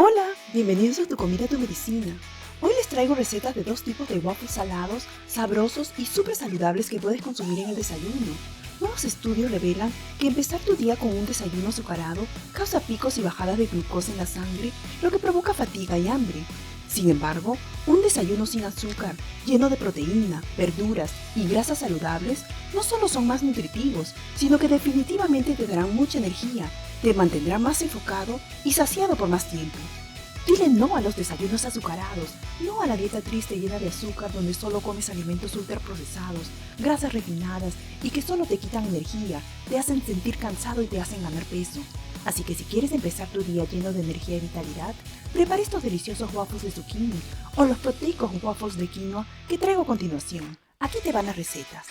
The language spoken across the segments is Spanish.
Hola, bienvenidos a Tu Comida, Tu Medicina. Hoy les traigo recetas de dos tipos de waffles salados, sabrosos y súper saludables que puedes consumir en el desayuno. Nuevos estudios revelan que empezar tu día con un desayuno azucarado causa picos y bajadas de glucosa en la sangre, lo que provoca fatiga y hambre. Sin embargo, un desayuno sin azúcar, lleno de proteína, verduras y grasas saludables, no solo son más nutritivos, sino que definitivamente te darán mucha energía, te mantendrá más enfocado y saciado por más tiempo. Dile no a los desayunos azucarados, no a la dieta triste llena de azúcar donde solo comes alimentos ultraprocesados, grasas refinadas y que solo te quitan energía, te hacen sentir cansado y te hacen ganar peso. Así que si quieres empezar tu día lleno de energía y vitalidad, prepara estos deliciosos waffles de zucchini o los proteicos waffles de quinoa que traigo a continuación. Aquí te van las recetas.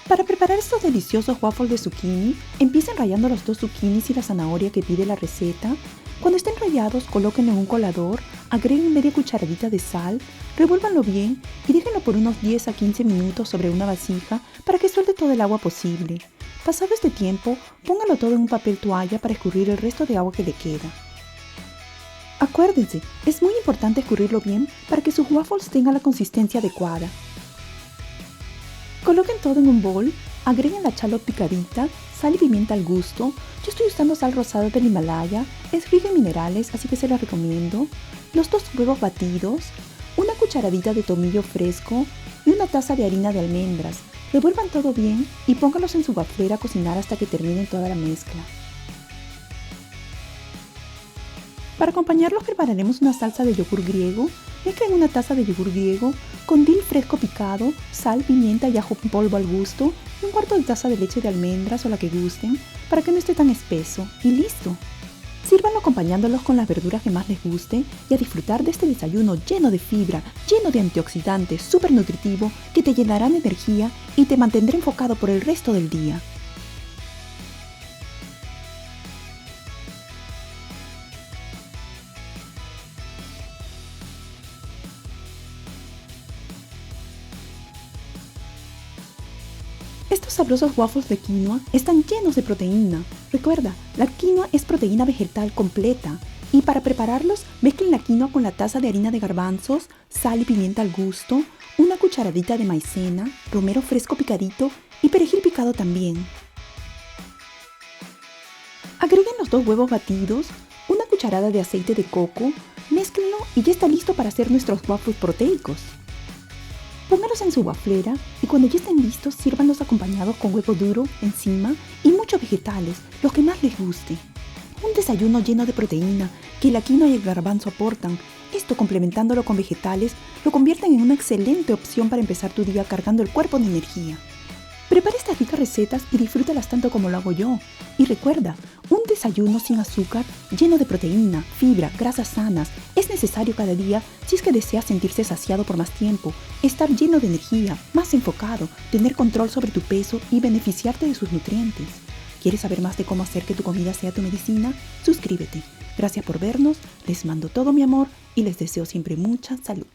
Para preparar estos deliciosos waffles de zucchini, empiecen rallando los dos zucchinis y la zanahoria que pide la receta. Cuando estén rallados, colóquenlo en un colador, agreguen media cucharadita de sal, revuélvanlo bien y déjenlo por unos 10 a 15 minutos sobre una vasija para que suelte todo el agua posible. Pasado este tiempo, póngalo todo en un papel toalla para escurrir el resto de agua que le queda. Acuérdense, es muy importante escurrirlo bien para que sus waffles tengan la consistencia adecuada. Coloquen todo en un bol, agreguen la shallot picadita, sal y pimienta al gusto. Yo estoy usando sal rosada del Himalaya, es rica en minerales, así que se la recomiendo. Los 2 huevos batidos, una cucharadita de tomillo fresco y una taza de harina de almendras. Revuelvan todo bien y póngalos en su waflera a cocinar hasta que terminen toda la mezcla. Para acompañarlos prepararemos una salsa de yogur griego. Mezclen una taza de yogur griego con dill fresco picado, sal, pimienta y ajo en polvo al gusto y un cuarto de taza de leche de almendras o la que gusten para que no esté tan espeso. Y listo. Sírvanlo acompañándolos con las verduras que más les guste y a disfrutar de este desayuno lleno de fibra, lleno de antioxidantes, súper nutritivo que te llenarán de energía y te mantendrá enfocado por el resto del día. Estos sabrosos waffles de quinoa están llenos de proteína. Recuerda, la quinoa es proteína vegetal completa. Y para prepararlos, mezclen la quinoa con la taza de harina de garbanzos, sal y pimienta al gusto, una cucharadita de maicena, romero fresco picadito y perejil picado también. Agreguen los 2 huevos batidos, una cucharada de aceite de coco, mézclenlo y ya está listo para hacer nuestros waffles proteicos. Póngalos en su waflera y cuando ya estén listos, sírvanlos acompañados con huevo duro encima y muchos vegetales, los que más les guste. Un desayuno lleno de proteína que la quinoa y el garbanzo aportan. Esto, complementándolo con vegetales, lo convierten en una excelente opción para empezar tu día cargando el cuerpo de energía. Prepara estas ricas recetas y disfrútalas tanto como lo hago yo. Y recuerda, un desayuno sin azúcar, lleno de proteína, fibra, grasas sanas, es necesario cada día si es que deseas sentirse saciado por más tiempo, estar lleno de energía, más enfocado, tener control sobre tu peso y beneficiarte de sus nutrientes. ¿Quieres saber más de cómo hacer que tu comida sea tu medicina? Suscríbete. Gracias por vernos, les mando todo mi amor y les deseo siempre mucha salud.